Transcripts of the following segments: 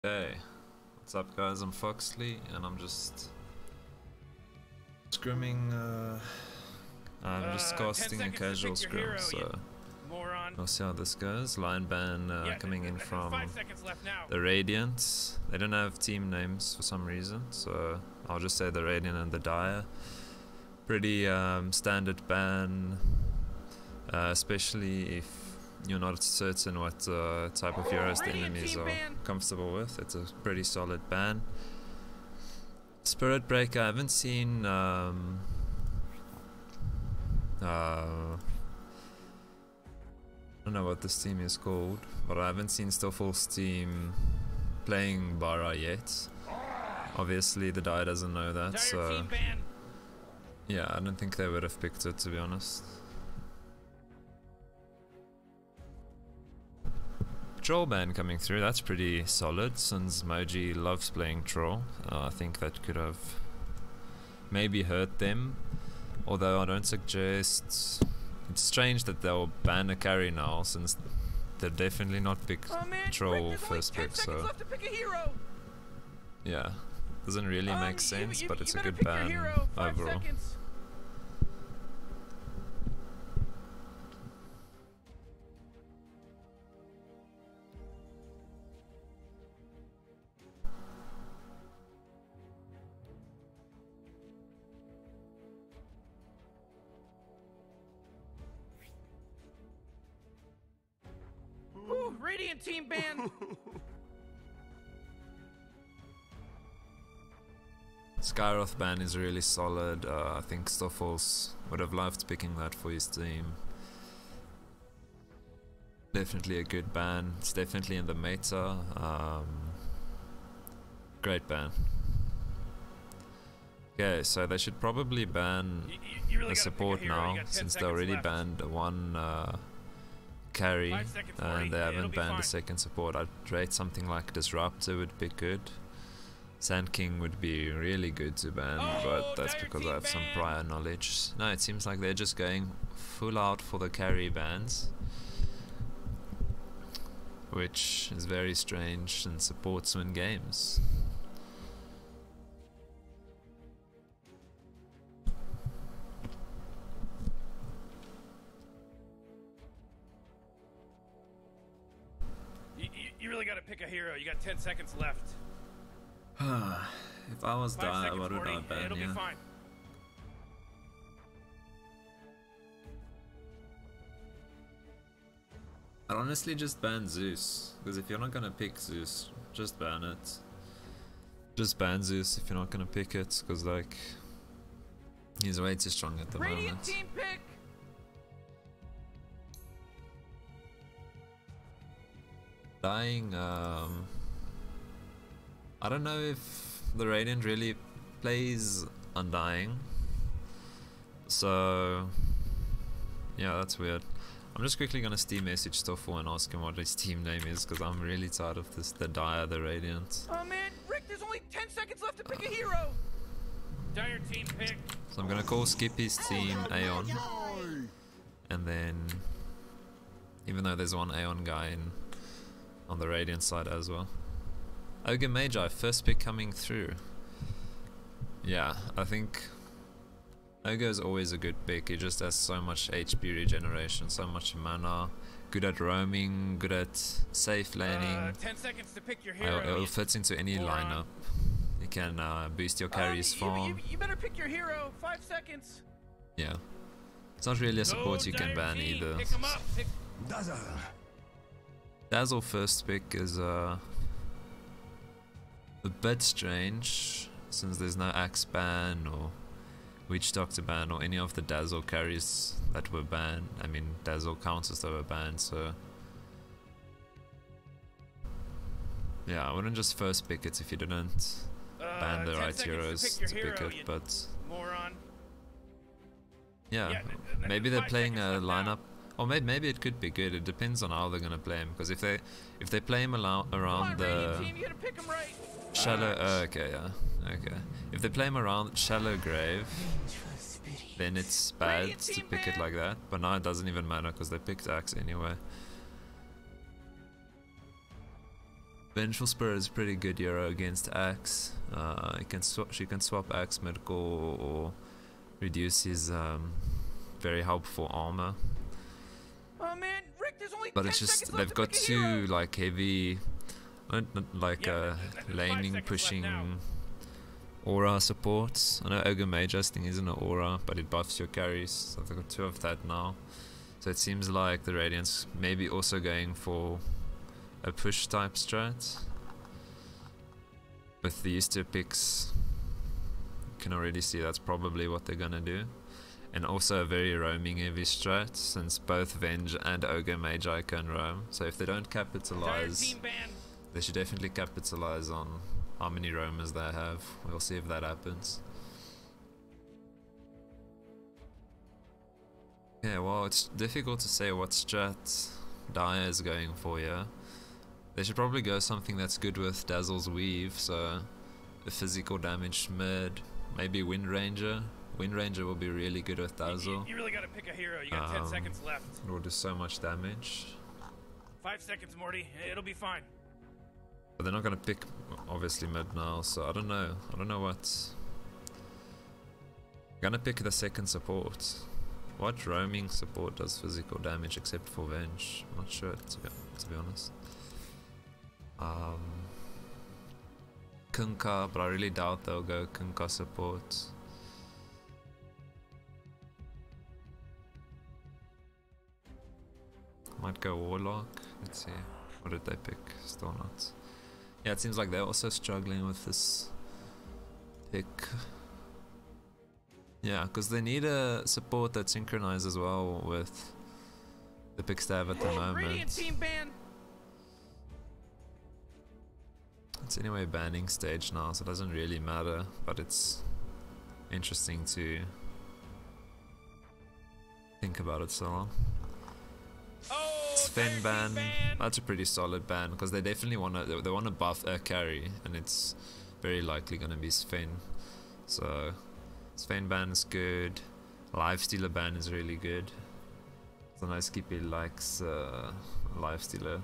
Hey, what's up guys? I'm Foxley and I'm just scrimming, I'm just casting a casual scrim, so we'll see how this goes. Line ban coming in from the Radiant. They don't have team names for some reason, so I'll just say the Radiant and the Dire. Pretty standard ban, especially if you're not certain what type of heroes the enemies are comfortable with. It's a pretty solid ban. Spirit Breaker, I haven't seen I don't know what this team is called, but I haven't seen Stoffel's team playing Bara yet. Obviously the Dire doesn't know that, so yeah, I don't think they would have picked it, to be honest. Troll ban coming through, that's pretty solid since Moji loves playing Troll. I think that could have maybe hurt them, although I don't suggest. It's strange that they'll ban a carry now since they're definitely not pick Troll first pick, so yeah, doesn't really make sense, but it's a good ban overall. Ooh, Radiant team ban! Skyroth ban is really solid. I think Stoffels would have loved picking that for his team. Definitely a good ban. It's definitely in the meta. Great ban. Okay, so they should probably ban the support now, since they already banned one carry and they haven't banned a second support. I'd rate something like Disruptor would be good. Sand King would be really good to ban, but that's because I have some prior knowledge. No, it seems like they're just going full out for the carry bans, which is very strange, and supports win games. You really gotta pick a hero. You got 10 seconds left. If I was Dire, what would I ban? It'll be fine. I'd honestly just ban Zeus, because if you're not gonna pick Zeus, just ban it. Just ban Zeus if you're not gonna pick it, because like he's way too strong at the moment. Team pick. Dying, I don't know if the Radiant really plays Undying, so yeah, that's weird. I'm just quickly gonna Steam message Stoffel and ask him what his team name is, because I'm really tired of this, the Dire, the Radiant. Oh man, Rick, there's only 10 seconds left to pick a hero. Dire team pick. So I'm gonna call Skippy's team Aeon, and then, even though there's one Aeon guy on the Radiant side as well. Ogre Magi, first pick coming through. Yeah, I think Ogre is always a good pick. He just has so much HP regeneration, so much mana, good at roaming, good at safe laning. 10 seconds to pick your hero. It fits into any lineup. You can boost your carry's farm. You better pick your hero. 5 seconds. Yeah. It's not really a support you can ban either. Pick him up. Dazzle first pick is a bit strange, since there's no Axe ban or Witch Doctor ban or any of the Dazzle carries that were banned. I mean, Dazzle counters that were banned, so yeah, I wouldn't just first pick it if you didn't ban the right heroes to pick it, but moron. Yeah, maybe they're playing a lineup. Or maybe it could be good. It depends on how they're gonna play him. Because if they play him around the shallow, okay, yeah, okay. If they play him around shallow grave, then it's bad to pick it like that. But now it doesn't even matter because they picked Axe anyway. Vengeful Spirit is pretty good hero against Axe. She can swap Axe medical or reduce his very helpful armor. Oh man, Rick, there's only But 10 it's just seconds left they've to got pick a two hero. like heavy, like Yeah, there's 5 laning seconds pushing left now. aura supports. I know Ogre Mage's thing isn't an aura, but it buffs your carries. So they've got 2 of that now. So it seems like the Radiant's maybe also going for a push type strat. With these 2 picks, you can already see that's probably what they're gonna do. And also a very roaming heavy strat, since both Venge and Ogre Magi can roam. So if they don't capitalize, they should definitely capitalize on how many roamers they have. We'll see if that happens. Yeah, well, it's difficult to say what strat Dire is going for here. They should probably go something that's good with Dazzle's Weave, so a physical damage mid, maybe Wind Ranger. Wind Ranger will be really good with Dazzle. You really gotta pick a hero. You got 10 seconds left. It will do so much damage. 5 seconds, Morty. It'll be fine. But they're not gonna pick, obviously, mid now, so I don't know. I don't know what. Gonna pick the second support. What roaming support does physical damage except for Venge? I'm not sure, to be honest. Kunkka, but I really doubt they'll go Kunkka support. Might go Warlock. Let's see. What did they pick? Still not. Yeah, it seems like they're also struggling with this pick. Yeah, because they need a support that synchronizes well with the picks they have at the moment. Team ban. It's anyway banning stage now, so it doesn't really matter, but it's interesting to think about it so long. Sven ban, that's a pretty solid ban, because they definitely want to buff a carry, and it's very likely going to be Sven. So Sven ban is good, Lifestealer ban is really good. So nice Skippy likes Lifestealer.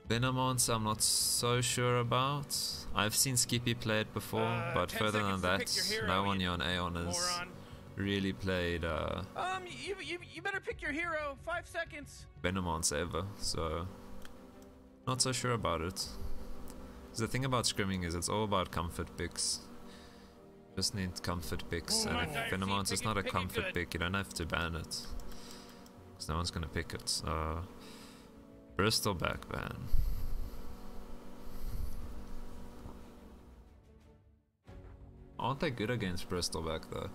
Venomons I'm not so sure about. I've seen Skippy play it before, but further than that, no one here on Aeon has really played you better pick your hero. 5 seconds. Venomons ever, so not so sure about it. 'Cause the thing about scrimming is it's all about comfort picks. Just need comfort picks, and if Venomons is not a comfort pick, you don't have to ban it. Because no one's gonna pick it, so Bristol back ban. Aren't they good against Bristleback though?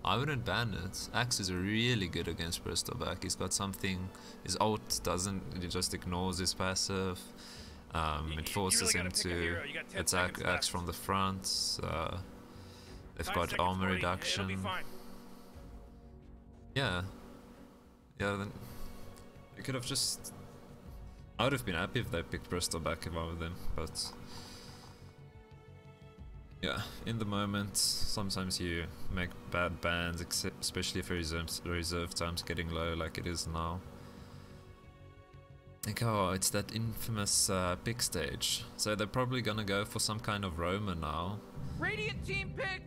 I wouldn't ban it. Axe is really good against Bristleback. He's got something, his ult doesn't, it just ignores his passive. It forces him to attack Axe from the front. They've got armor reduction. Yeah. Yeah, then you could have just... I would have been happy if they picked Bristleback if I were them, but... Yeah, in the moment, sometimes you make bad bans, especially if reserve time's getting low like it is now. Like, oh, it's that infamous pick stage. So they're probably gonna go for some kind of roamer now. Radiant team pick!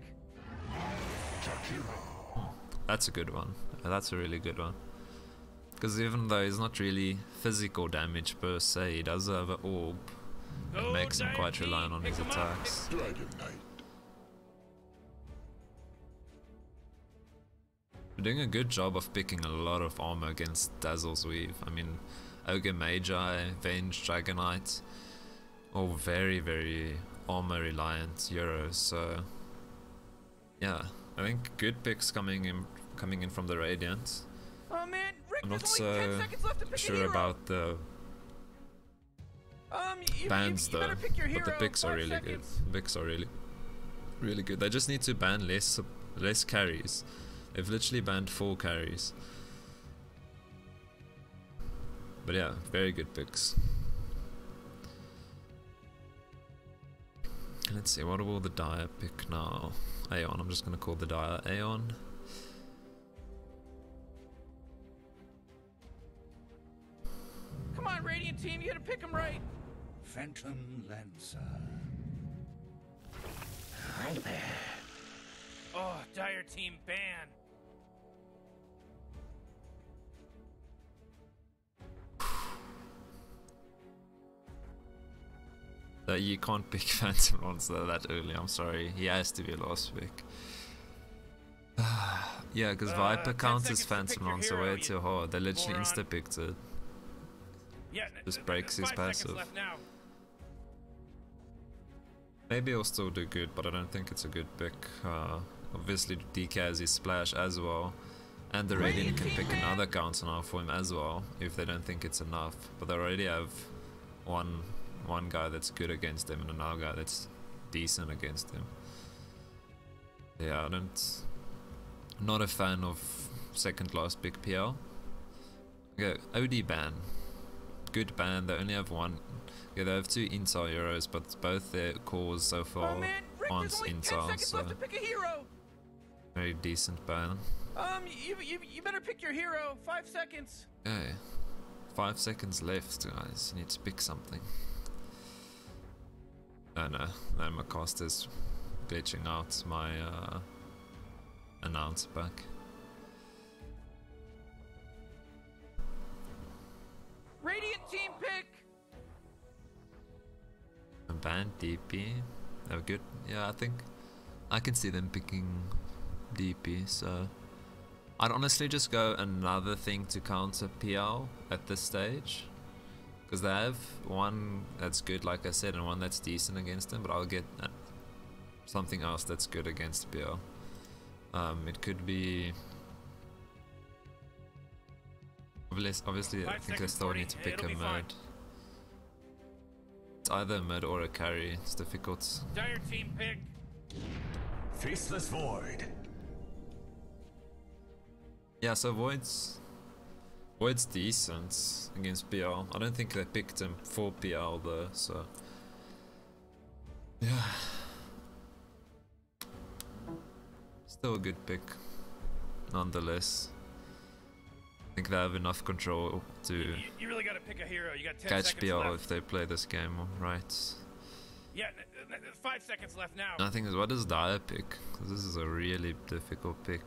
That's a good one. That's a really good one. Because even though he's not really physical damage per se, he does have an orb. It makes him quite reliant on his attacks. We're doing a good job of picking a lot of armor against Dazzle's Weave. I mean, Ogre Magi, Venge, Dragonite, all very, very armor reliant heroes. So yeah, I think good picks coming in from the Radiant. Oh man, Rick, I'm not there's only 10 so seconds left to pick a sure hero. about the bans you though, pick your hero. but the picks are really good. The picks are really good. They just need to ban less carries. They've literally banned 4 carries. But yeah, very good picks. Let's see, what will the Dire pick now? Aeon, I'm just gonna call the Dire Aeon. Come on, Radiant team, you gotta pick them right. Phantom Lancer. Hi there. Oh, Dire team ban. You can't pick Phantom Lancer that early, I'm sorry. He has to be a last pick. Yeah, because Viper counters Phantom Lancer way too hard. They literally insta-picked it. Yeah, Just breaks his 5 seconds passive. left now. Maybe he'll still do good, but I don't think it's a good pick. Obviously DK has his splash as well. And the Radiant can pick another counter now for him as well, if they don't think it's enough. But they already have one guy that's good against him and another guy that's decent against him. Yeah, not a fan of second last pick PL. Okay, OD ban. Good ban, they only have one. Yeah, they have 2 Intel heroes, but both their cores so far Oh man, Rick, aren't there's only 10 Intel, seconds so left to pick a hero. very decent ban. You better pick your hero. 5 seconds. Okay, 5 seconds left, guys. You need to pick something. Oh no, my cast is glitching out my announce back. Radiant team pick. Ban DP. They're good. Yeah, I think I can see them picking DP, so I'd honestly just go another thing to counter PL at this stage. Because they have one that's good, like I said, and one that's decent against them, but I'll get something else that's good against PL. It could be... Obviously, I think they still need to pick a mid. It's either a mid or a carry, it's difficult. Dire team pick. Faceless Void. Yeah, so Void's decent against PL. I don't think they picked him for PL though, so yeah. Still a good pick, nonetheless. I think they have enough control to You really gotta pick a hero. You got 10 catch seconds PL left. if they play this game right. Yeah, 5 seconds left now. And I think is what does Dire pick? 'Cause this is a really difficult pick.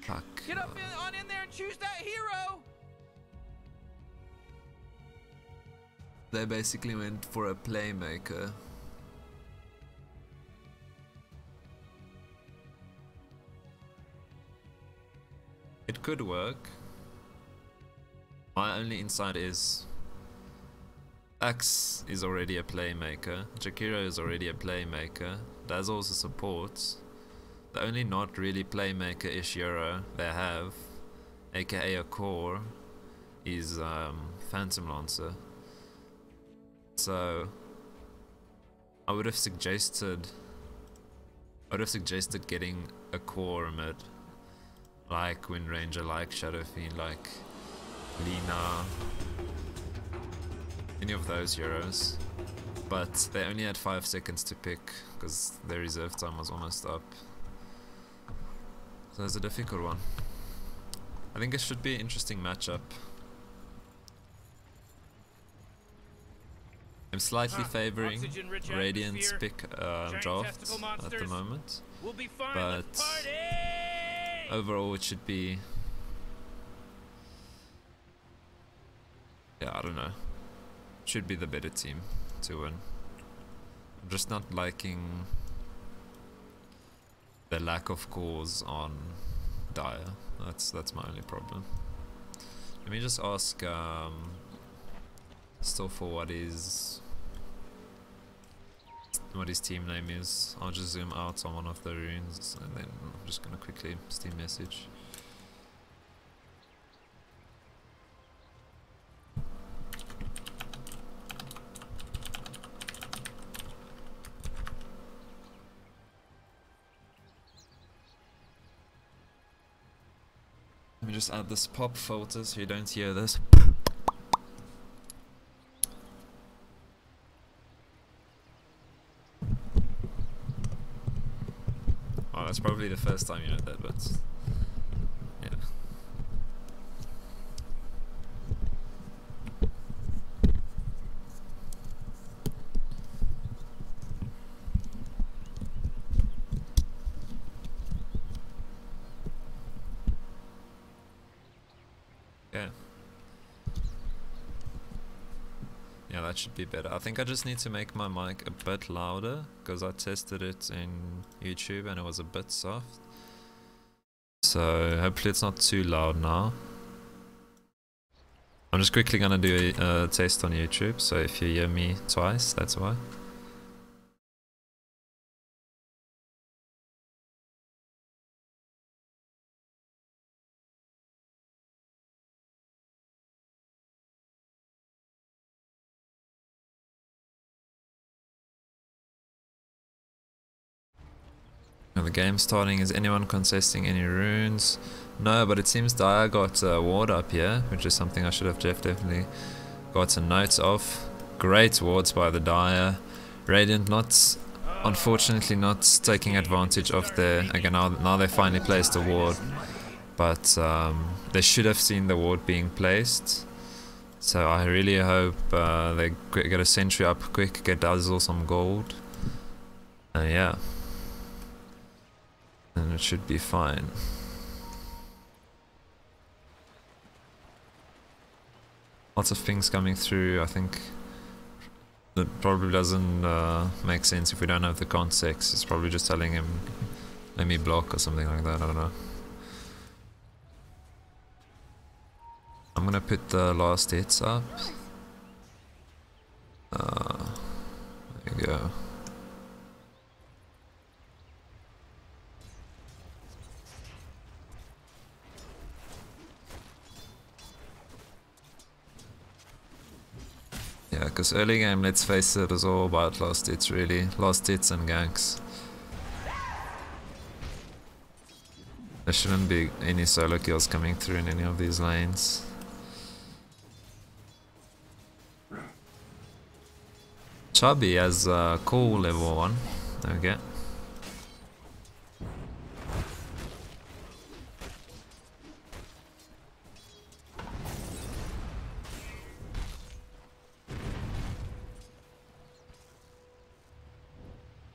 Fuck. Get up on in there and choose that hero. They basically went for a playmaker. It could work. My only insight is Axe is already a playmaker, Jakiro is already a playmaker, Daz also supports. The only not really playmaker-ish hero they have, aka a core, is Phantom Lancer. So I would have suggested getting a core mid, like Wind Ranger, like Shadow Fiend, like Lina, any of those heroes. But they only had 5 seconds to pick because their reserve time was almost up. So it's a difficult one. I think it should be an interesting matchup. I'm slightly favoring Radiant's pick draft at the moment, but overall it should be... yeah, I don't know. Should be the better team to win. I'm just not liking the lack of cores on Dire. That's my only problem. Let me just ask still for what his team name is. I'll just zoom out on one of the runes and then I'm just gonna quickly Steam message. Let me just add this pop filter so you don't hear this. Oh, that's probably the first time you heard that, but yeah. Okay. Yeah, that should be better. I think I just need to make my mic a bit louder because I tested it in YouTube and it was a bit soft. So hopefully it's not too loud now. I'm just quickly gonna do a test on YouTube, so if you hear me twice, that's why. Now the game's starting. Is anyone contesting any runes? No, but it seems Dire got a ward up here, which is something I should have definitely gotten notes of. Great wards by the Dire. Radiant unfortunately not taking advantage of the... Again, now they finally placed a ward, but they should have seen the ward being placed. So I really hope they get a sentry up quick, get Dazzle some gold. Yeah. And it should be fine. Lots of things coming through. I think that probably doesn't make sense if we don't have the context. It's probably just telling him, let me block or something like that. I don't know. I'm gonna put the last hits up. There you go. Yeah, because early game, let's face it, is all about last hits really. Last hits and ganks. There shouldn't be any solo kills coming through in any of these lanes. Chubby has a cool level 1. Okay.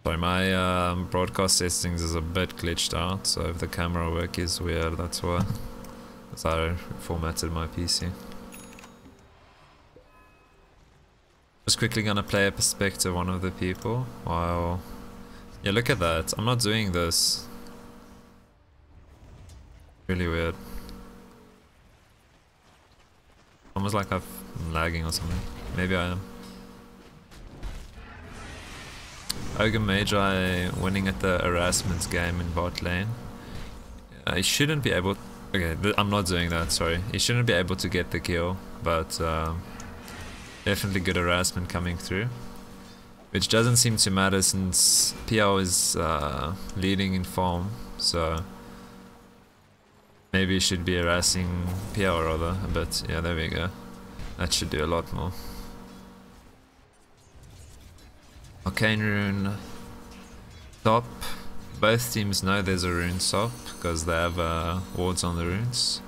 Sorry, my broadcast settings is a bit glitched out, so if the camera work is weird, that's why. Because I formatted my PC. Just quickly gonna play a perspective one of the people. Wow. Yeah, look at that. I'm not doing this. Really weird. Almost like I'm lagging or something. Maybe I am. Ogre Magi winning at the harassment game in bot lane. He shouldn't be able... Okay, I'm not doing that, sorry. He shouldn't be able to get the kill, but definitely good harassment coming through. Which doesn't seem to matter since PL is leading in farm, so... Maybe he should be harassing PL rather, but yeah, there we go. That should do a lot more. Arcane rune top. Both teams know there's a rune top because they have wards on the runes.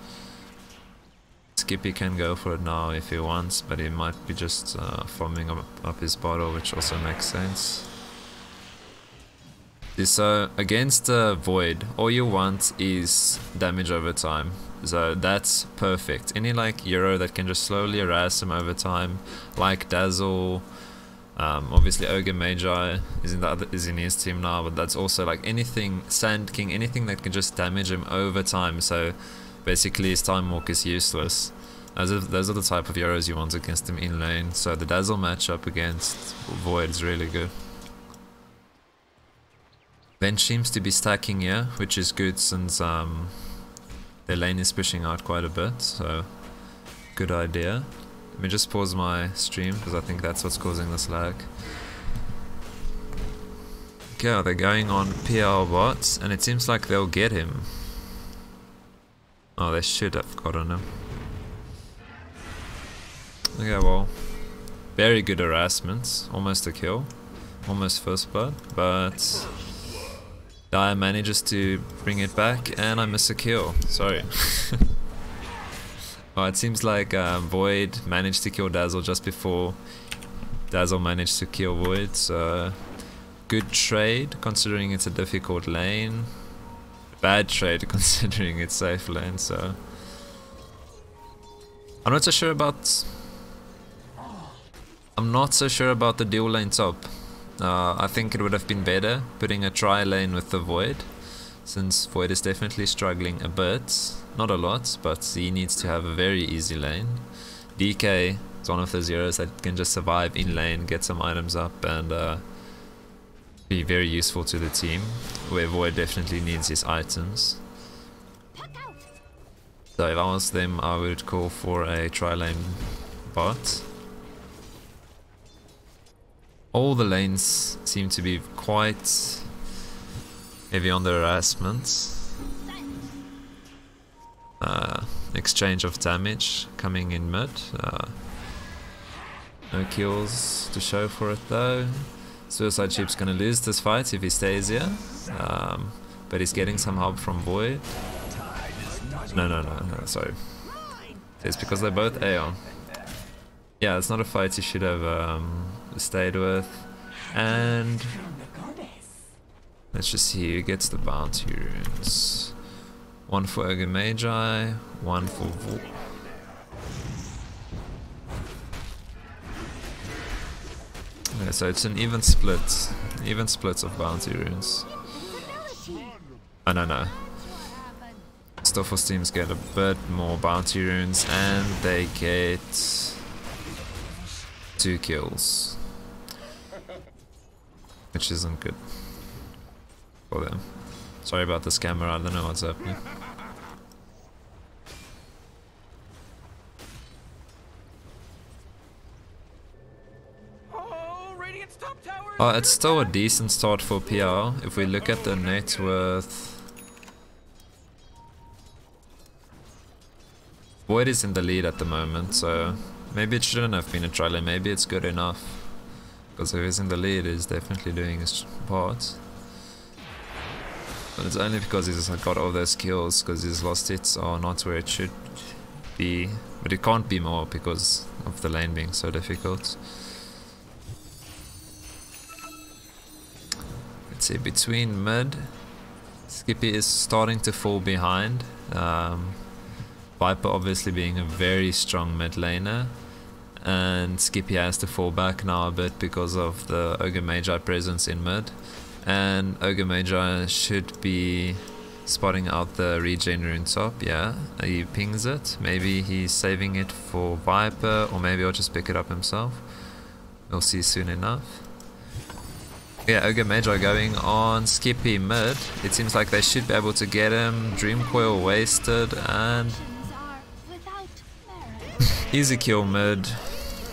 Skippy can go for it now if he wants, but he might be just farming up his bottle, which also makes sense. So against Void, all you want is damage over time. So that's perfect. Any like hero that can just slowly harass him over time, like Dazzle. Obviously Ogre Magi is in his team now, but that's also like anything, Sand King, anything that can just damage him over time, so basically his Time Walk is useless. Those are the type of heroes you want against him in lane, so the Dazzle matchup against Void is really good. Bench seems to be stacking here, which is good since their lane is pushing out quite a bit, so good idea. Let me just pause my stream because I think that's what's causing this lag. Okay, they're going on PL bots and it seems like they'll get him. Oh, they should have gotten him. Okay, well, very good harassment. Almost a kill. Almost first blood, but Dire manages to bring it back and I miss a kill. Sorry. Oh, it seems like Void managed to kill Dazzle just before Dazzle managed to kill Void, so good trade considering it's a difficult lane. Bad trade considering it's safe lane, so I'm not so sure about... I'm not so sure about the dual lane top. I think it would have been better putting a tri lane with the Void, since Void is definitely struggling a bit. Not a lot, but he needs to have a very easy lane. DK is one of those heroes that can just survive in lane, get some items up, and be very useful to the team, where Void definitely needs his items. So if I was them, I would call for a tri-lane bot. All the lanes seem to be quite heavy on the harassment. Exchange of damage coming in mid. No kills to show for it though. Suicide Sheep's gonna lose this fight if he stays here. But he's getting some help from Void. No, sorry. It's because they're both Aeon. Yeah, it's not a fight you should have stayed with. And let's just see who gets the bounty runes. One for Ogre Magi, one for Okay, so it's an even split of bounty runes. Oh no. Stoffels teams get a bit more bounty runes and they get 2 kills, which isn't good for them. Sorry about this camera, I don't know what's happening. Oh, it's still a decent start for PR. If we look at the net worth, Void is in the lead at the moment, so maybe it shouldn't have been a tri lane, maybe it's good enough. Because if he's in the lead, he's definitely doing his part. But it's only because he's got all those kills, because his last hits are not where it should be. But it can't be more because of the lane being so difficult. Let's see, between mid, Skippy is starting to fall behind. Viper obviously being a very strong mid laner, and Skippy has to fall back now a bit because of the Ogre Magi presence in mid, and Ogre Magi should be spotting out the regen rune top. Yeah, he pings it, maybe he's saving it for Viper, or maybe I'll just pick it up himself. We'll see soon enough. Yeah, Ogre Magi going on Skippy mid. It seems like they should be able to get him. Dream Coil wasted, and easy kill mid.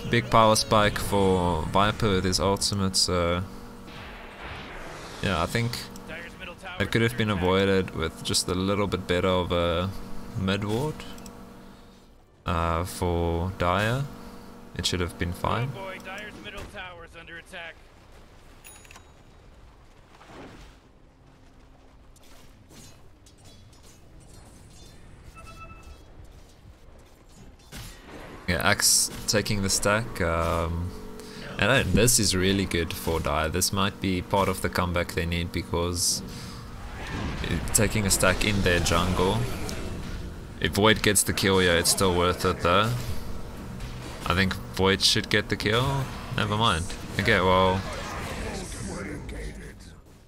Big power spike for Viper with his ultimate, so yeah, I think it could have been avoided with just a little bit better of a mid ward for Dire. It should have been fine. Yeah, Axe taking the stack, and this is really good for Dire. This might be part of the comeback they need, because taking a stack in their jungle, if Void gets the kill, yeah, it's still worth it though. I think Void should get the kill. Never mind. Okay, well,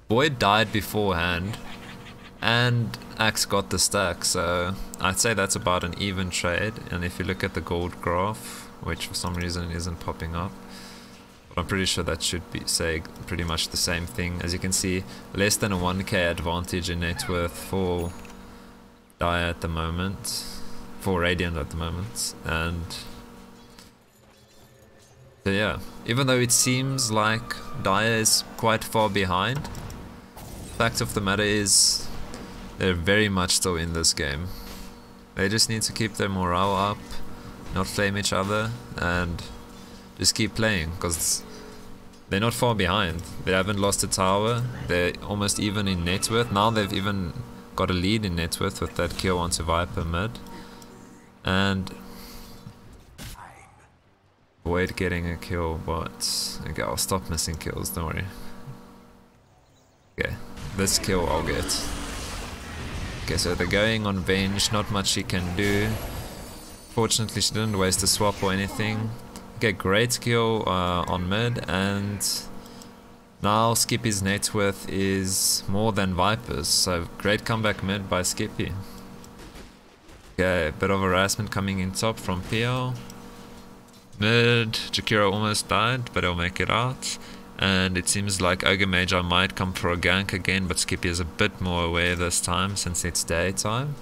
Void died beforehand, and Axe got the stack, so I'd say that's about an even trade. And if you look at the gold graph, which for some reason isn't popping up, but I'm pretty sure that should be say pretty much the same thing. As you can see, less than a 1k advantage in net worth for Dire at the moment, for Radiant at the moment. And so yeah, even though it seems like Dire is quite far behind, fact of the matter is they're very much still in this game. They just need to keep their morale up, not flame each other, and just keep playing, because they're not far behind. They haven't lost a tower, they're almost even in net worth. Now they've even got a lead in net worth with that kill onto Viper mid. And Void getting a kill, but okay, I'll stop missing kills, don't worry. Okay, this kill I'll get. Okay, so they're going on Venge, not much he can do. Fortunately, she didn't waste a swap or anything. Okay, great kill on mid, and now Skippy's net worth is more than Viper's, so great comeback mid by Skippy. Okay, bit of harassment coming in top from PL. Mid, Jakiro almost died, but he'll make it out. And it seems like Ogre Magi might come for a gank again, but Skippy is a bit more aware this time since it's daytime.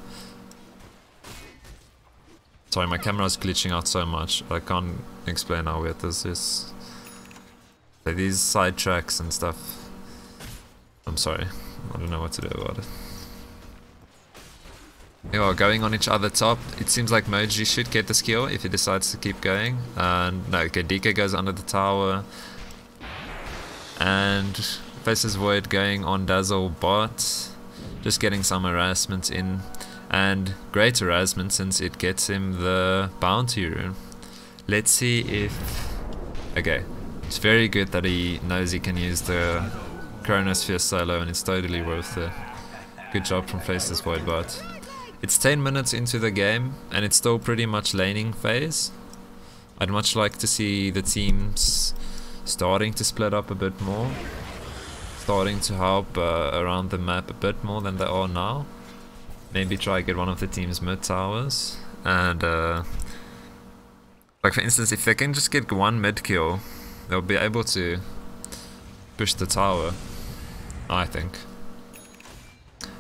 Sorry, my camera's glitching out so much, I can't explain how weird this is. Like these side tracks and stuff. I'm sorry, I don't know what to do about it. They are going on each other top. It seems like Moji should get the skill if he decides to keep going. And no, okay, DK goes under the tower. And faces Void going on Dazzle bot. Just getting some harassment in. And great harassment since it gets him the bounty rune. Let's see if... Okay, it's very good that he knows he can use the Chronosphere solo and it's totally worth it. Good job from Faces Void bot. It's 10 minutes into the game and it's still pretty much laning phase. I'd much like to see the teams starting to split up a bit more. Starting to help around the map a bit more than they are now. Maybe try get one of the team's mid towers. And like for instance, if they can just get one mid kill, they'll be able to push the tower, I think.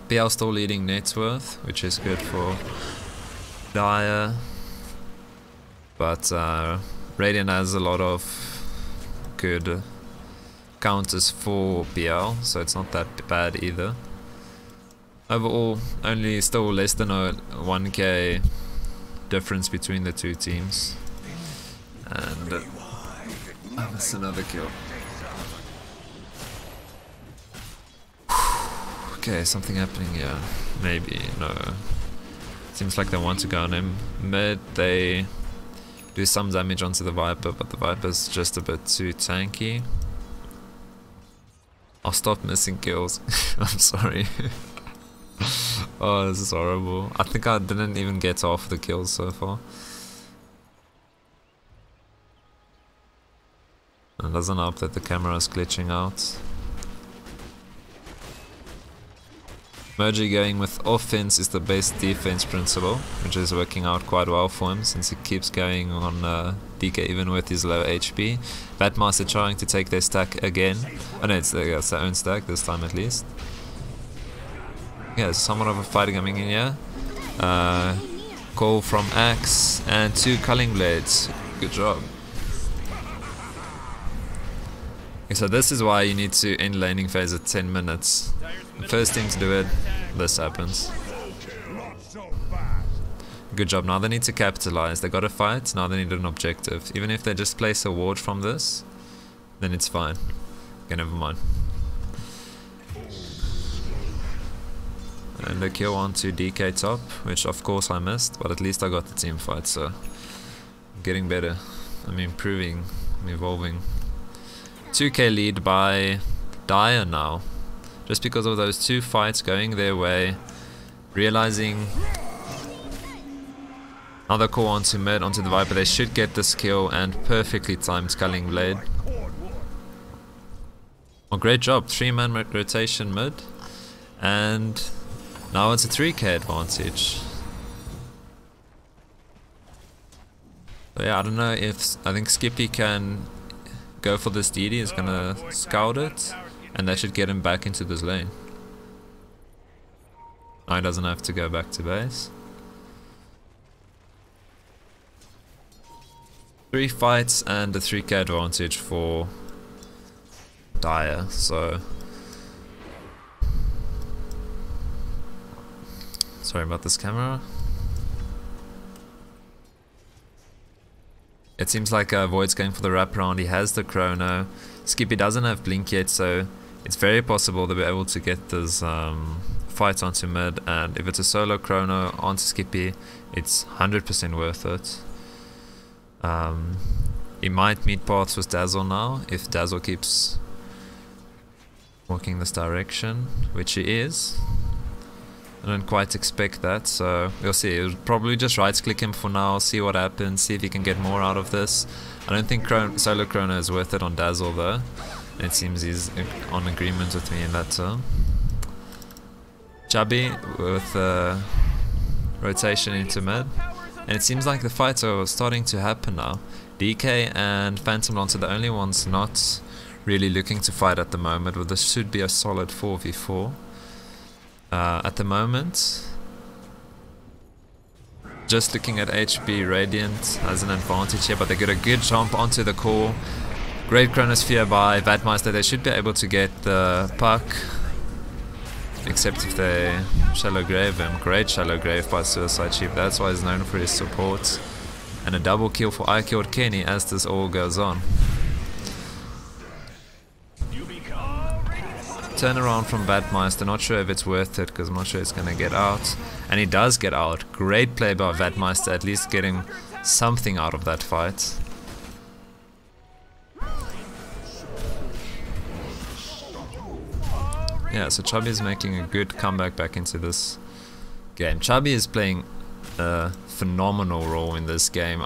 PL still leading net worth, which is good for Dire, but Radiant has a lot of good counters for PL, so it's not that bad either. Overall, only still less than a 1k difference between the two teams, and that's another kill. Okay, something happening here. Maybe, no. Seems like they want to go on him. Mid, they do some damage onto the Viper, but the Viper's just a bit too tanky. I'll stop missing kills. I'm sorry. Oh, this is horrible. I think I didn't even get off the kills so far. It doesn't help that the camera is glitching out. Moji going with offense is the best defense principle, which is working out quite well for him since he keeps going on DK even with his low HP. Batmaster trying to take their stack again. Oh no, it's their own stack this time at least. Yeah, there's somewhat of a fight coming in here. Call from Axe and 2 Culling Blades. Good job. Okay, so this is why you need to end laning phase at 10 minutes. The first thing to do it, this happens. Good job, now they need to capitalize. They got a fight, now they need an objective. Even if they just place a ward from this, then it's fine. Okay, never mind. And the kill onto DK top, which of course I missed, but at least I got the team fight, so I'm getting better. I'm improving, I'm evolving. 2k lead by Dire now. Just because of those 2 fights going their way, realizing another call onto mid, onto the Viper, they should get this kill and perfectly timed Culling Blade. Well, great job, 3-man rotation mid, and now it's a 3k advantage. So yeah, I don't know if, I think Skippy can go for this DD, is gonna scout it. And they should get him back into this lane. Now he doesn't have to go back to base. 3 fights and a 3k advantage for Dire, so... Sorry about this camera. It seems like Void's going for the wraparound. He has the chrono. Skippy doesn't have blink yet, so it's very possible they'll be able to get this fight onto mid, and if it's a solo chrono onto Skippy, it's 100% worth it. He might meet paths with Dazzle now, if Dazzle keeps walking this direction, which he is. I don't quite expect that, so we'll see. We'll probably just right-click him for now, see what happens, see if he can get more out of this. I don't think Solo Chrono is worth it on Dazzle though. It seems he's on agreement with me in that term. Chubby with rotation into mid. And it seems like the fights are starting to happen now. DK and Phantom Lance are the only ones not really looking to fight at the moment, but this should be a solid 4v4. At the moment, just looking at HP, Radiant has an advantage here, but they get a good jump onto the core. Great Chronosphere by Vatmeister. They should be able to get the puck, except if they shallow grave him. Great shallow grave by Suicide Sheep. That's why he's known for his support. And a double kill for I Killed Kenny as this all goes on. Turn around from Vatmeister, not sure if it's worth it because I'm not sure it's going to get out. And he does get out. Great play by Vatmeister, at least getting something out of that fight. Yeah, so Chubby is making a good comeback back into this game. Chubby is playing a phenomenal role in this game.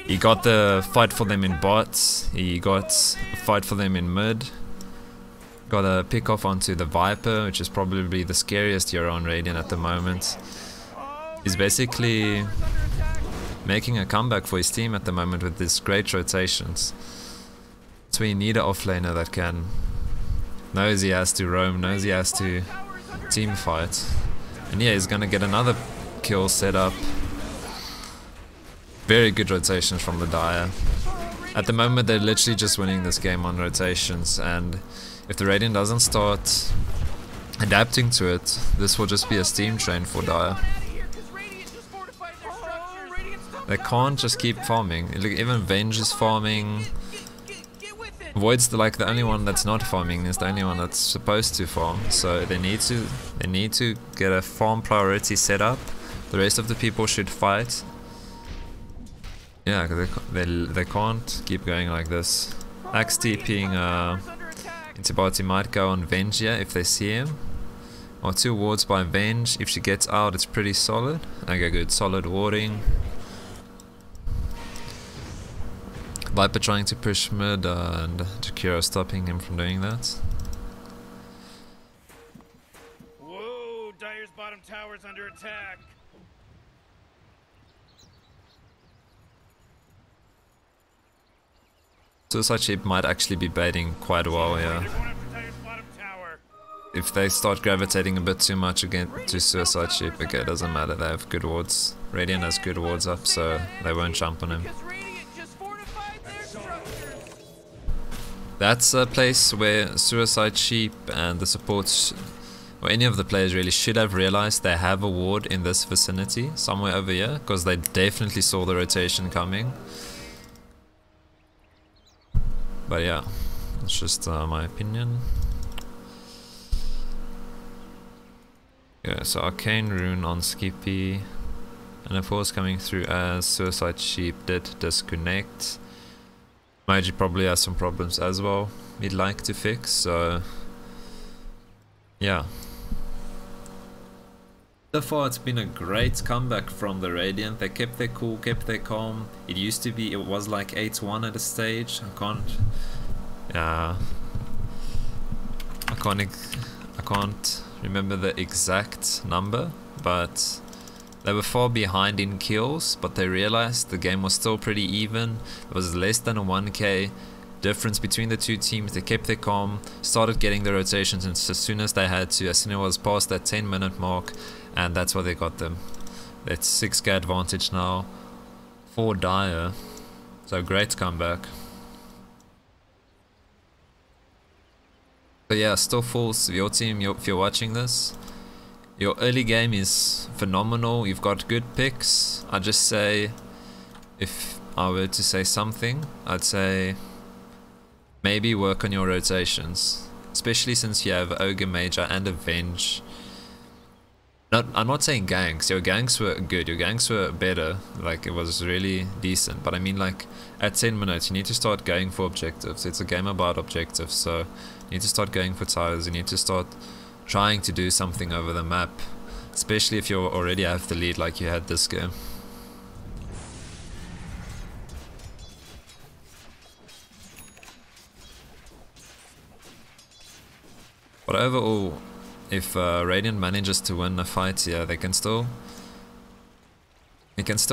He got the fight for them in bots, he got a fight for them in mid. Got a pick off onto the Viper, which is probably the scariest hero on Radiant at the moment. He's basically making a comeback for his team at the moment with these great rotations. So we need an offlaner that knows he has to roam, knows he has to team fight. And yeah, he's gonna get another kill set up. Very good rotations from the Dire. At the moment they're literally just winning this game on rotations, and if the Radiant doesn't start adapting to it, this will just be a steam train for Dire. They can't just keep farming. Look, even Venge is farming. Void's the only one that's not farming, is the only one that's supposed to farm. So they need to get a farm priority set up. The rest of the people should fight. Yeah, they can't keep going like this. Axe TPing into bot, he might go on Venge here if they see him. Or 2 wards by Venge. If she gets out, it's pretty solid. Okay, good, solid warding. Viper trying to push mid and Jakiro stopping him from doing that. Whoa, Dire's bottom tower's under attack. Suicide Sheep might actually be baiting quite well here. If they start gravitating a bit too much again to Suicide Sheep, okay, it doesn't matter, they have good wards. Radiant has good wards up, so they won't jump on him. That's a place where Suicide Sheep and the supports, or any of the players really, should have realized they have a ward in this vicinity, somewhere over here, because they definitely saw the rotation coming. But yeah, it's just my opinion. Yeah, so Arcane Rune on Skippy, and a force coming through as Suicide Sheep did disconnect. Maiji probably has some problems as well he'd like to fix, so yeah. So far it's been a great comeback from the Radiant. They kept their cool, kept their calm. It used to be, it was like 8-1 at a stage. I can't remember the exact number, but they were far behind in kills, but they realized the game was still pretty even. There was less than a 1k difference between the two teams. They kept their calm, started getting the rotations as soon as they had to, as soon as it was past that 10-minute mark, and that's what they got them. That's 6k advantage now for Dire. So great comeback. But yeah, still falls your team, if you're watching this. Your early game is phenomenal, you've got good picks. I'd just say, if I were to say something, I'd say maybe work on your rotations. Especially since you have Ogre Major and Avenge. I'm not saying ganks, your ganks were good, your ganks were better, like it was really decent. But I mean, like at 10 minutes you need to start going for objectives. It's a game about objectives, so you need to start going for towers, you need to start trying to do something over the map, especially if you already have the lead like you had this game. But overall, if Radiant manages to win a fight here, they can still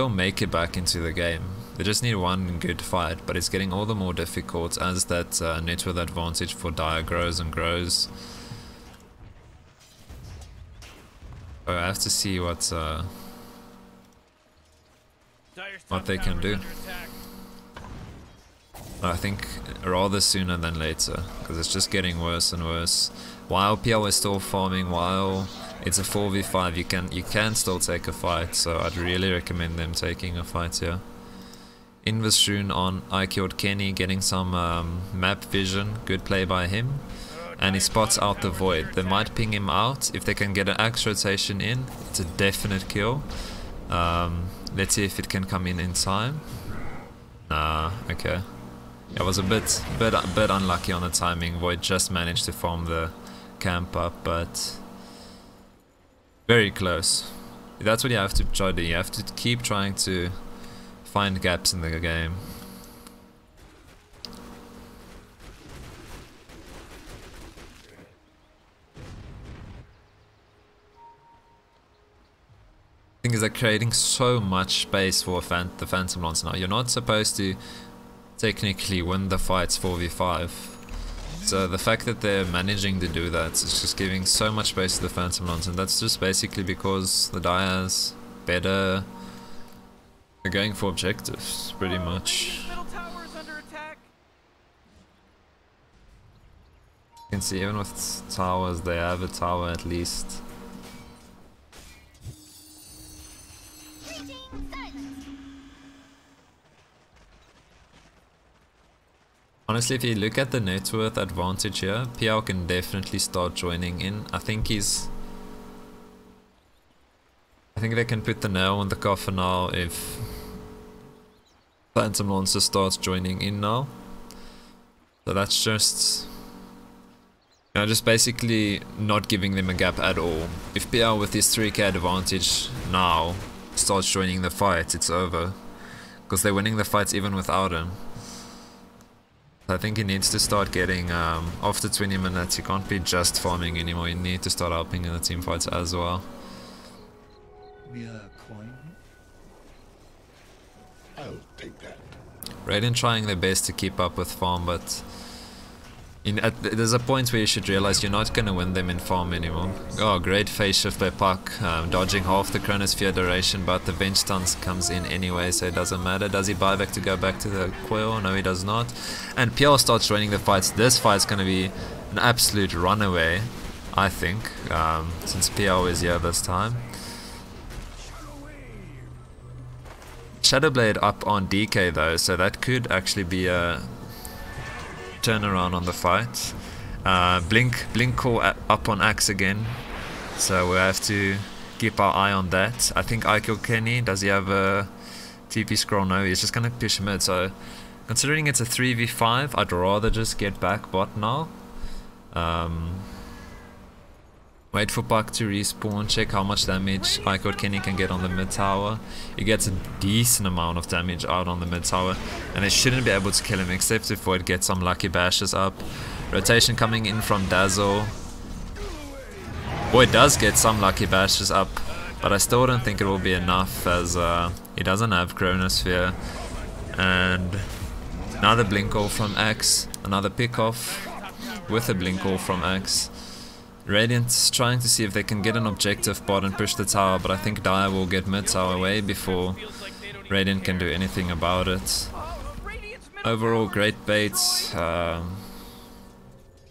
make it back into the game. They just need one good fight, but it's getting all the more difficult as that net worth advantage for Dire grows and grows. So I have to see what they can do. I think rather sooner than later, because it's just getting worse and worse. While PL is still farming, while it's a 4v5, you can still take a fight, so I'd really recommend them taking a fight here. Invis on I killed Kenny, getting some map vision, good play by him. And he spots out the void. They might ping him out. If they can get an axe rotation in, it's a definite kill. Let's see if it can come in time. Nah, okay. It was a bit unlucky on the timing. Void just managed to farm the camp up, but very close. That's what you have to try to do. You have to keep trying to find gaps in the game. Thing is, they're creating so much space for the Phantom Lance now. You're not supposed to technically win the fights 4v5. So the fact that they're managing to do that is just giving so much space to the Phantom Lance, and that's just basically because the Dire's better. They're going for objectives, pretty much. You can see even with towers, they have a tower at least. Honestly, if you look at the net worth advantage here, PL can definitely start joining in. I think they can put the nail on the coffin now if Phantom Lancer starts joining in now. So that's just, just basically not giving them a gap at all. If PL with his 3k advantage now starts joining the fight, it's over. Because they're winning the fights even without him. I think he needs to start getting, after 20 minutes, you can't be just farming anymore, you need to start helping in the team fights as well. I'll take that. Radiant trying their best to keep up with farm, but there's a point where you should realize you're not going to win them in farm anymore. Oh, great phase shift by Puck, dodging half the Chronosphere duration, but the bench stance comes in anyway, so it doesn't matter. Does he buy back to go back to the coil? No, he does not. And PL starts joining the fights. This fight's going to be an absolute runaway, I think, since PL is here this time. Shadowblade up on DK though, so that could actually be a turnaround on the fight. Blink call up on Axe again, so we have to keep our eye on that. I think I kill Kenny. Does he have a TP scroll? No, he's just gonna push mid. So considering it's a 3v5, I'd rather just get back bot now. Wait for Puck to respawn, check how much damage Icod Kenny can get on the mid tower. He gets a decent amount of damage out on the mid tower, and they shouldn't be able to kill him except if Void gets some lucky bashes up. Rotation coming in from Dazzle. Void does get some lucky bashes up, but I still don't think it will be enough as he doesn't have Chronosphere. And another blink call from Axe, another pick off with a blink call from Axe. Radiant's trying to see if they can get an objective bot and push the tower, but I think Dire will get mid tower way before Radiant can do anything about it. Overall, great bait. I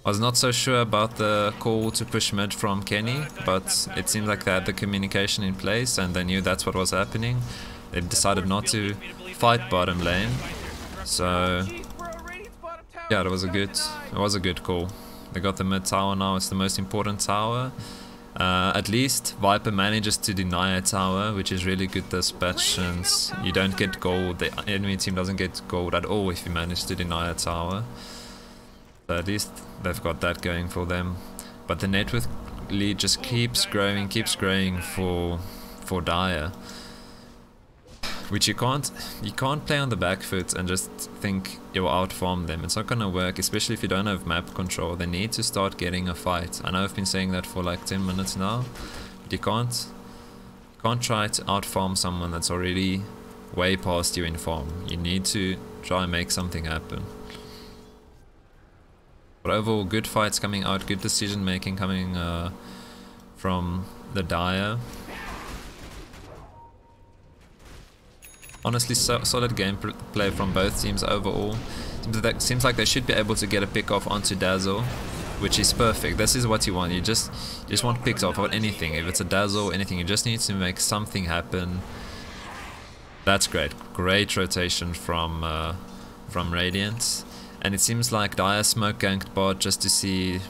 was not so sure about the call to push mid from Kenny, but it seemed like they had the communication in place and they knew that's what was happening. They decided not to fight bottom lane, so yeah, it was a good call. They got the mid tower now, it's the most important tower. At least Viper manages to deny a tower, which is really good dispatch since you don't get gold. The enemy team doesn't get gold at all if you manage to deny a tower. So at least they've got that going for them. But the net lead just keeps growing for Dire, which you can't play on the back foot and just think you'll outfarm them. It's not gonna work, especially if you don't have map control. They need to start getting a fight. I know I've been saying that for like 10 minutes now, but you can't try to outfarm someone that's already way past you in farm. You need to try and make something happen. But overall, good fights coming out, good decision making coming from the Dire. Honestly, solid gameplay from both teams overall. Seems like they should be able to get a pick off onto Dazzle, which is perfect. This is what you want. You just want picks off on anything. If it's a Dazzle, anything, you just need to make something happen. That's great. Great rotation from Radiant. And it seems like Dire smoke ganked bot just to see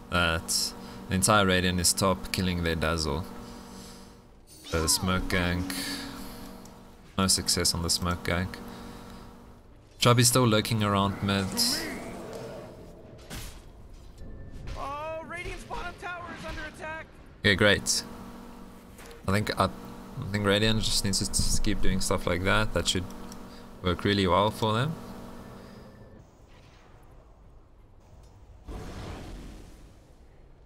that the entire Radiant is top, killing their Dazzle. The smoke gank. No success on the smoke gank. Chubby's still lurking around mid. Oh, Radiant's bottom tower is under attack. Okay, great. I think Radiant just needs to just keep doing stuff like that. That should work really well for them.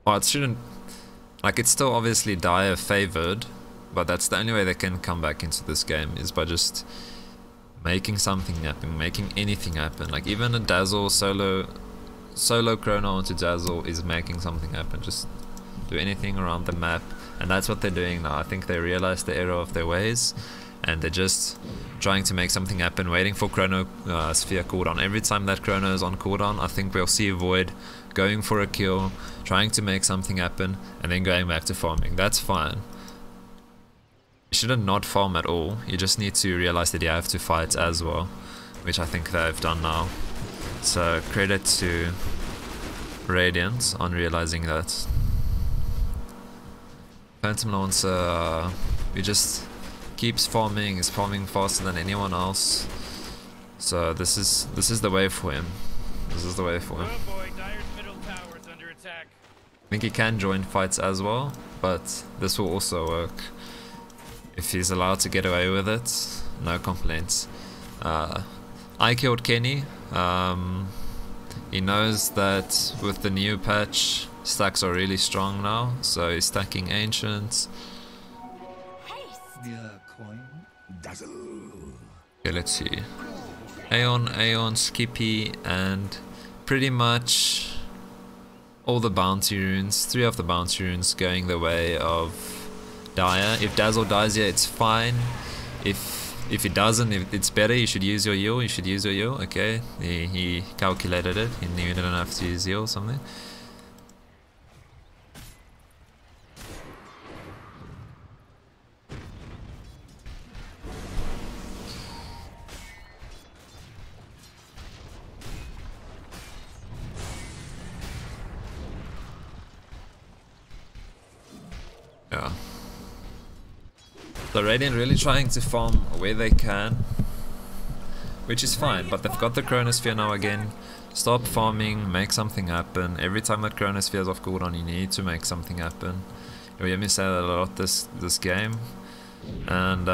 Oh, it shouldn't. Like, it's still obviously Dire favored, but that's the only way they can come back into this game, is by just making something happen, making anything happen. Like, even a Dazzle solo chrono onto Dazzle is making something happen. Just do anything around the map, and that's what they're doing now. I think they realize the error of their ways, and they're just trying to make something happen, waiting for Chrono Sphere cooldown. Every time that Chrono is on cooldown, I think we'll see Void going for a kill, trying to make something happen, and then going back to farming. That's fine. You shouldn't not farm at all. You just need to realize that you have to fight as well, which I think they've done now. So credit to Radiant on realizing that. Phantom Lancer, he just keeps farming, is farming faster than anyone else. So this is the way for him. This is the way for him. Oh boy, Dire's middle tower is under attack. I think he can join fights as well, but this will also work. If he's allowed to get away with it, no complaints. I killed Kenny. He knows that with the new patch, stacks are really strong now, so he's stacking Ancients. Okay, let's see. Aeon, Skippy, and pretty much all the bounty runes, 3 of the bounty runes going the way of Dire. If Dazzle dies here, it's fine. If it doesn't, if it's better, you should use your heal. You should use your heal. Okay, he calculated it. He knew he didn't have to use heal or something. Yeah. So Radiant really trying to farm where they can, which is fine, but they've got the Chronosphere now again. Stop farming, make something happen. Every time that Chronosphere is off cooldown, you need to make something happen. You hear me say that a lot this game, and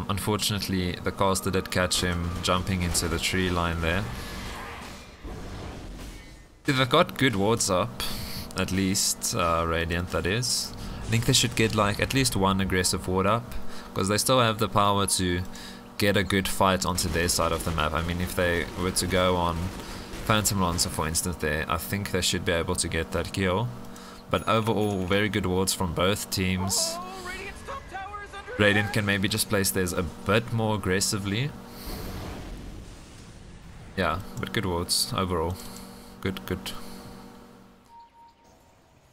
unfortunately the caster did catch him jumping into the tree line there. They've got good wards up, at least Radiant, that is. I think they should get like at least one aggressive ward up, because they still have the power to get a good fight onto their side of the map. I mean, if they were to go on Phantom Lancer for instance there, I think they should be able to get that kill. But overall, very good wards from both teams. Radiant can maybe just place theirs a bit more aggressively. Yeah, but good wards overall. Good.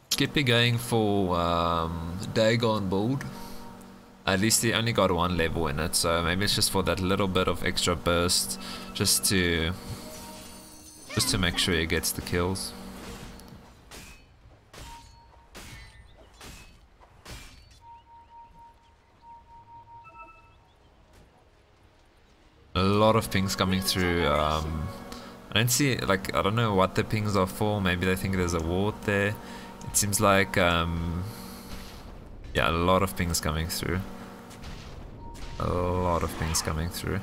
Skippy going for Dagon build. At least he only got 1 level in it, so maybe it's just for that little bit of extra burst, just to make sure he gets the kills. A lot of pings coming through. I don't see, like, I don't know what the pings are for. Maybe they think there's a ward there. It seems like, yeah, a lot of pings coming through. A lot of pings coming through.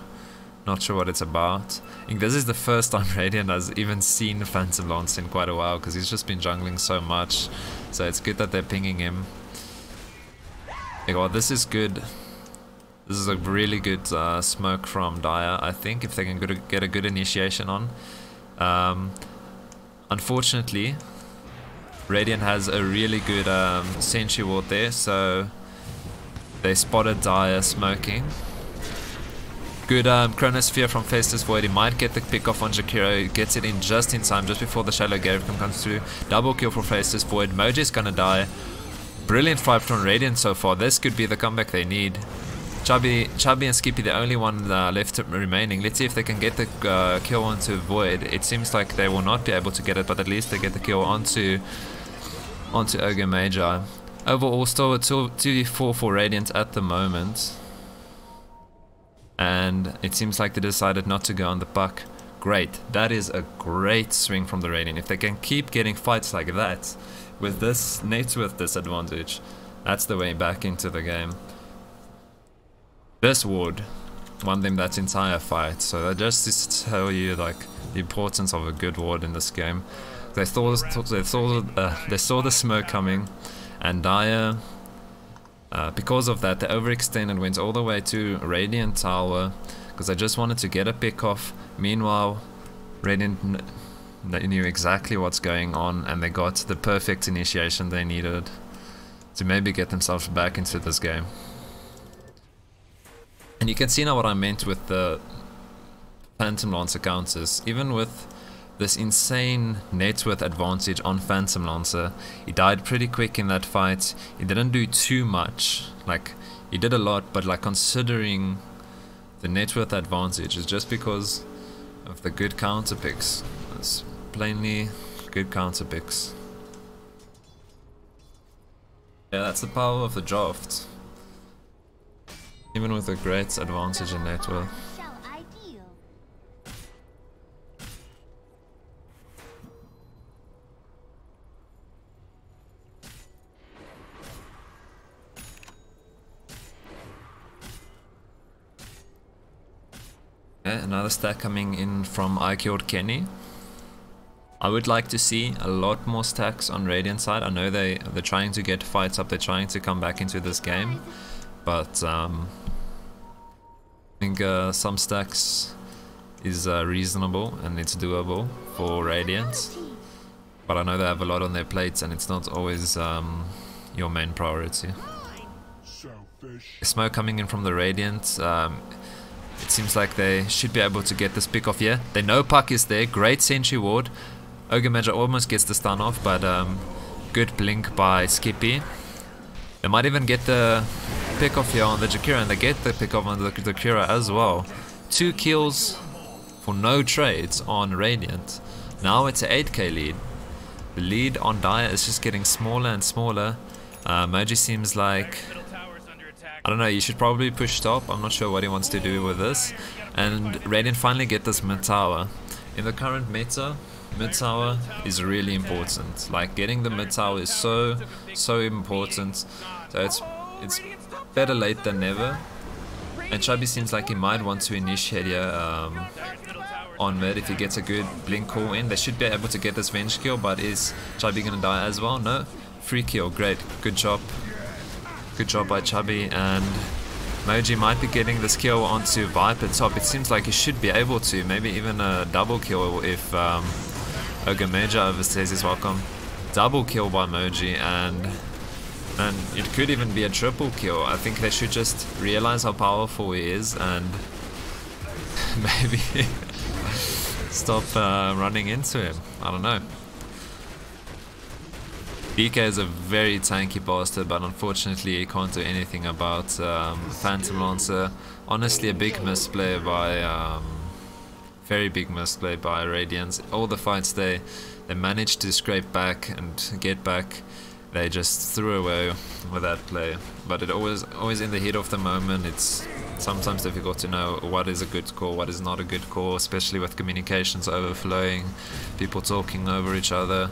Not sure what it's about. I think this is the first time Radiant has even seen Phantom Lance in quite a while, because he's just been jungling so much. So it's good that they're pinging him. Okay, well, this is good. This is a really good smoke from Dire, I think, if they can get a good initiation on. Unfortunately, Radiant has a really good sentry ward there, so they spotted Dire smoking. Good Chronosphere from Festus Void. He might get the pick off on Jakiro. He gets it in just in time, just before the Shallow Gave comes through. Double kill for Festus Void. Moji's gonna die. Brilliant fight from Radiant so far. This could be the comeback they need. Chubby and Skippy, the only one left remaining. Let's see if they can get the kill onto Void. It seems like they will not be able to get it, but at least they get the kill onto Ogre Magi. Overall, still a 2v4 for Radiant at the moment. And it seems like they decided not to go on the puck. Great. That is a great swing from the Radiant. If they can keep getting fights like that, with this net worth disadvantage, that's the way back into the game. This ward won them that entire fight. So that just to tell you like the importance of a good ward in this game. They saw the smoke coming, and Dire, because of that, they overextended, went all the way to Radiant Tower, because they just wanted to get a pick off. Meanwhile, Radiant knew exactly what's going on, and they got the perfect initiation they needed to maybe get themselves back into this game. And you can see now what I meant with the Phantom Lancer counters. Even with this insane net worth advantage on Phantom Lancer, he died pretty quick in that fight. He didn't do too much, like he did a lot, but like considering the net worth advantage is just because of the good counter picks. It's plainly good counter picks. Yeah, that's the power of the draft. Even with a great advantage in net worth. Another stack coming in from I Killed Kenny. I would like to see a lot more stacks on Radiant side. I know they're trying to get fights up, they're trying to come back into this game, but I think some stacks is reasonable and it's doable for Radiant, but I know they have a lot on their plates and it's not always your main priority. Smoke coming in from the Radiant. It seems like they should be able to get this pick off here. They know puck is there. Great sentry ward. Ogre Magi almost gets the stun off, but good blink by Skippy. They might even get the pick off here on the Jakiro, and they get the pick off on the Jakiro as well. 2 kills for no trades on Radiant. Now it's an 8k lead. The lead on Dire is just getting smaller and smaller. Moji seems like, I don't know, you should probably push top. I'm not sure what he wants to do with this. And Radiant finally get this mid tower. In the current meta, mid tower is really important. Like, getting the mid tower is so important. So it's better late than never. And Chubby seems like he might want to initiate here on mid if he gets a good blink call in. They should be able to get this venge kill, but is Chubby gonna die as well? No. Free kill, great, good job. Good job by Chubby, and Moji might be getting this kill onto Viper top. It seems like he should be able to, maybe even a double kill if Ogre Magi overstays his welcome. Double kill by Moji, and it could even be a triple kill. I think they should just realize how powerful he is and maybe stop running into him. I don't know. DK is a very tanky bastard, but unfortunately he can't do anything about Phantom Lancer. Honestly, a big misplay by, very big misplay by Radiant. All the fights they managed to scrape back and get back, they just threw away with that play. But it always in the heat of the moment, it's sometimes difficult to know what is a good call, what is not a good call, especially with communications overflowing, people talking over each other.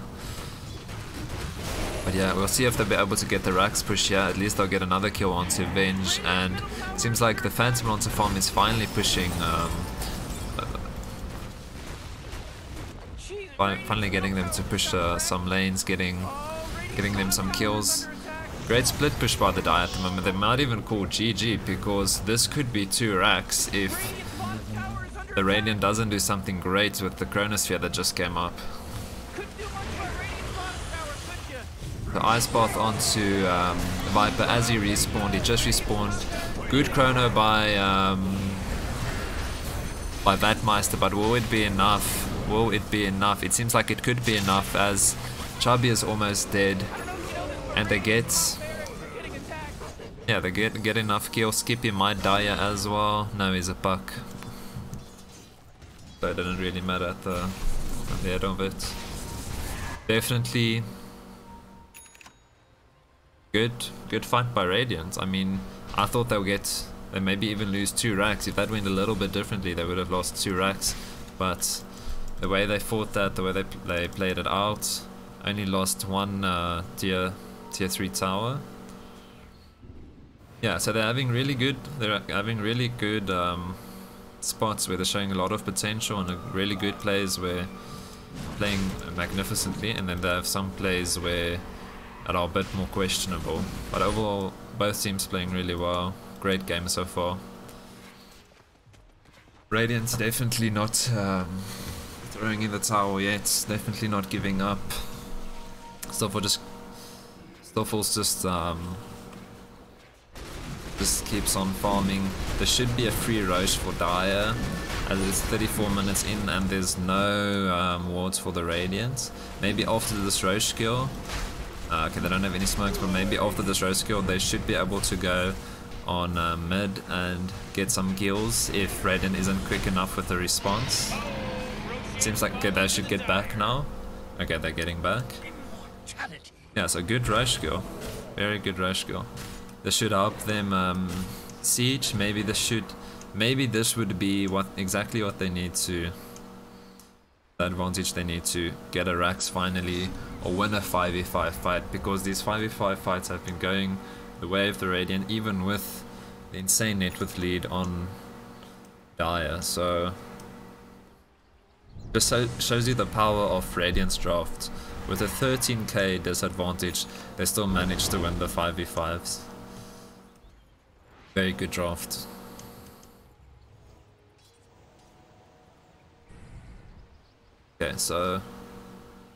But yeah, we'll see if they'll be able to get the Rax push here. At least they'll get another kill onto Venge, and it seems like the Phantom Lancer farm is finally pushing, finally getting them to push some lanes, getting them some kills. Great split push by the Dire at the moment. They might even call GG, because this could be 2 Racks if the Radiant doesn't do something great with the Chronosphere that just came up. The Ice Path onto Viper as he respawned. He just respawned. Good chrono by Vatmeister, but will it be enough? Will it be enough? It seems like it could be enough, as Chubby is almost dead, and they get get enough kills. Skippy might die as well. No, he's a puck, so it didn't really matter at the end of it. Definitely good fight by Radiant. I mean, I thought they maybe even lose 2 Racks. If that went a little bit differently, they would have lost 2 Racks. But the way they fought that, the way they played it out, only lost 1 tier 3 tower. Yeah, so they're having really good spots where they're showing a lot of potential, and really good plays where playing magnificently, and then they have some plays where that are a bit more questionable. But overall, both teams playing really well. Great game so far. Radiant's definitely not throwing in the towel yet. Definitely not giving up. Stoffel's just keeps on farming. There should be a free Roche for Dire, as it's 34 minutes in and there's no wards for the Radiant. Maybe after this Roche kill. Okay, they don't have any smokes, but maybe after this Roche kill they should be able to go on mid and get some kills if Radiant isn't quick enough with the response. Seems like they should get back now. Okay, they're getting back. Yeah, so good Roche kill. Very good Roche kill. This should help them siege. Maybe this would be exactly what they need to. The advantage they need to get a Rax finally, or win a 5v5 fight, because these 5v5 fights have been going the way of the Radiant, even with the insane net worth lead on Dire. So just shows you the power of Radiant's draft. With a 13k disadvantage, they still managed to win the 5v5s. Very good draft. Okay, so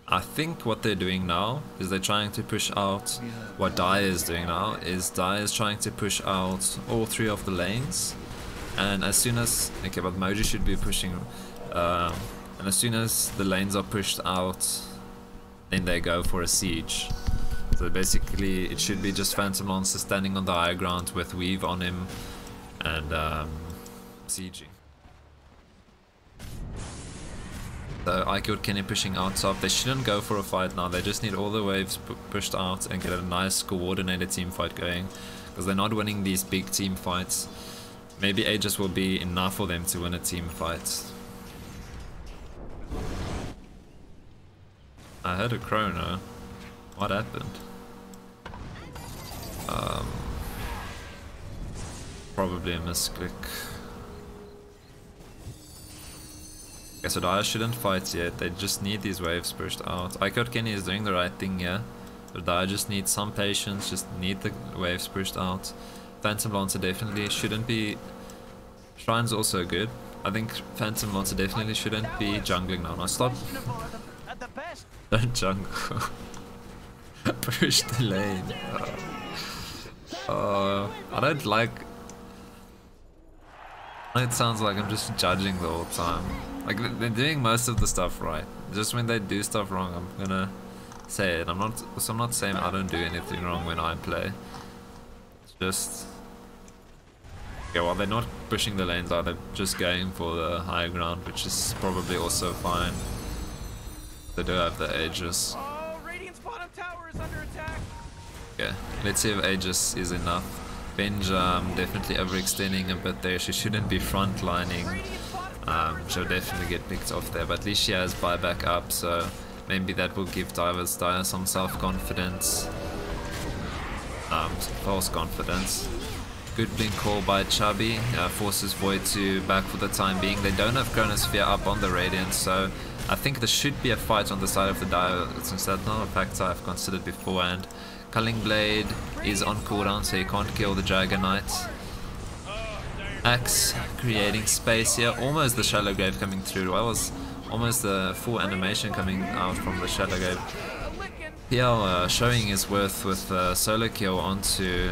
I think what they're doing now is they're trying to push out. What Dire is doing now is Dire is trying to push out all 3 of the lanes, and as soon as but Moji should be pushing, and as soon as the lanes are pushed out, then they go for a siege. So basically, it should be just Phantom Lancer standing on the high ground with Weave on him and sieging. So I killed Kenny pushing out top. They shouldn't go for a fight now. They just need all the waves pushed out and get a nice coordinated team fight going, because they're not winning these big team fights. Maybe Aegis will be enough for them to win a team fight. I heard a chrono. What happened? Probably a misclick. Okay, so Dire shouldn't fight yet. They just need these waves pushed out. Icod Kenny is doing the right thing here. But Dire just needs some patience, just need the waves pushed out. Phantom Lancer definitely shouldn't be... Shrine's also good. I think Phantom Lancer definitely shouldn't be jungling now. Now stop. Don't jungle. Push the lane. I don't like... It sounds like I'm just judging the whole time. Like, they're doing most of the stuff right. Just when they do stuff wrong, I'm gonna say it. I'm not saying I don't do anything wrong when I play. It's just... Okay, well, they're not pushing the lanes out, they're just going for the high ground, which is probably also fine. They do have the Aegis. Oh, Radiant's bottom tower is under attack. Okay, let's see if Aegis is enough. Venge definitely overextending a bit there. She shouldn't be frontlining. She'll definitely get picked off there, but at least she has buyback up, so maybe that will give Dire some self-confidence. False confidence. Good blink call by Chubby, forces Void to back for the time being. They don't have Chronosphere up on the Radiant, so I think there should be a fight on the side of the Dire, since that's not a factor I've considered beforehand. Culling Blade is on cooldown, so you can't kill the Dragon Knight. Axe creating space here, almost the Shallow Grave coming through. That was almost the full animation coming out from the Shallow Grave. PL showing his worth with solo kill onto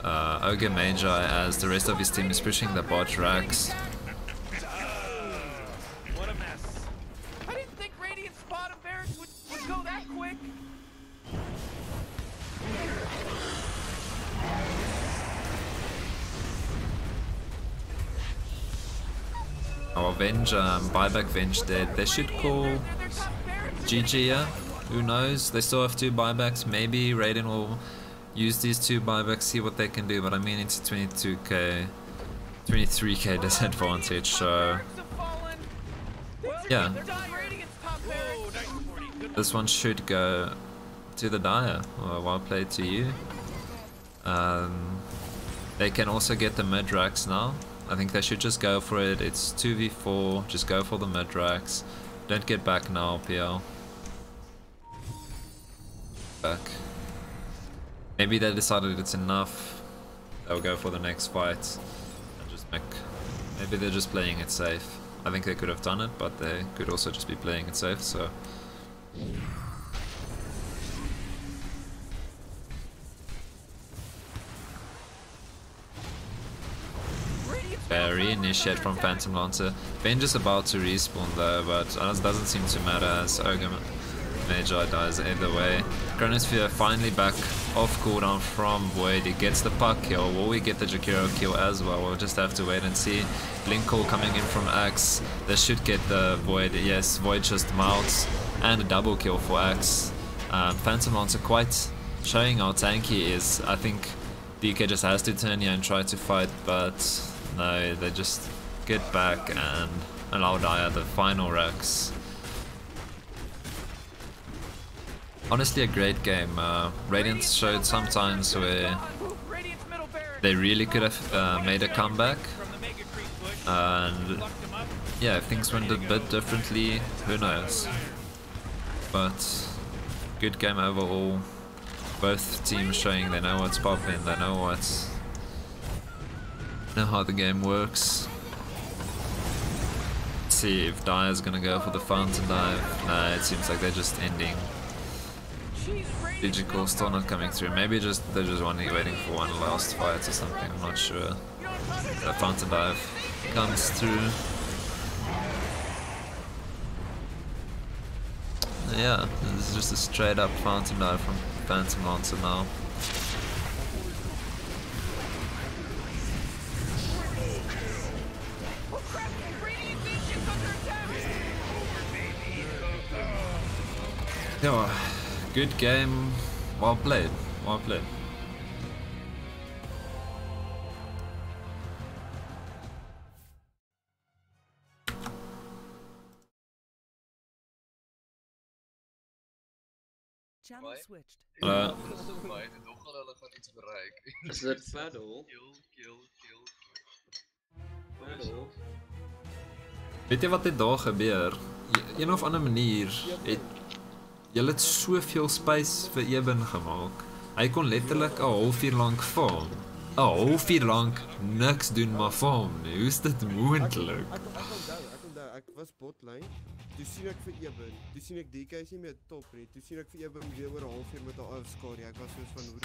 Ogre Magi as the rest of his team is pushing the bot racks. What a mess. I didn't think Radiant's bottom barracks would go that quick. Our Venge, buyback Venge dead. They should call GG here. Who knows? They still have 2 buybacks. Maybe Raiden will use these 2 buybacks, see what they can do. But I mean, it's 22k, 23k disadvantage. So yeah, this one should go to the Dire. Well played to you. They can also get the mid racks now. I think they should just go for it. It's 2v4. Just go for the mid racks. Don't get back now, PL. Back. Maybe they decided it's enough. They'll go for the next fight and just make. Maybe they're just playing it safe. I think they could have done it, but they could also just be playing it safe. So. Reinitiate from Phantom Lancer. Venge is about to respawn though, but it doesn't seem to matter as Ogre Magi dies either way. Chronosphere finally back off cooldown from Void. He gets the puck kill. Will we get the Jakiro kill as well? We'll just have to wait and see. Blink call coming in from Axe. They should get the Void. Yes, Void just mounts and a double kill for Axe. Phantom Lancer quite showing how tanky he is. I think DK just has to turn here and try to fight, but no, they just get back and allow Dire the final racks. Honestly, a great game. Radiant showed some times where they really could have made a comeback. And yeah, if things went a bit differently, who knows. But good game overall. Both teams showing they know what's popping, they know how the game works. Let's see if Dire's gonna go for the fountain dive. Nah, it seems like they're just ending. Digital still not coming through. Maybe they're just waiting for one last fight or something. I'm not sure. The fountain dive comes through. Yeah, this is just a straight up fountain dive from Phantom Lancer now. Yeah, good game, well played, well played. Channel switched. Is dit paddle? Paddle? Weet jy wat dit daar gebeur? Een of ander manier het julle soveel space vir Eben gemaak. Hy kon letterlik 'n halfuur lank farm. 'n halfuur lank niks doen maar farm. Hoe is dit moontlik? Ek was botlane. Toe sien ek vir Eben. Toe sien ek DK is nie meer top nie. Toe sien ek vir Eben weer oor 'n halfuur met 'n AF skare. Ek was soos van hoe.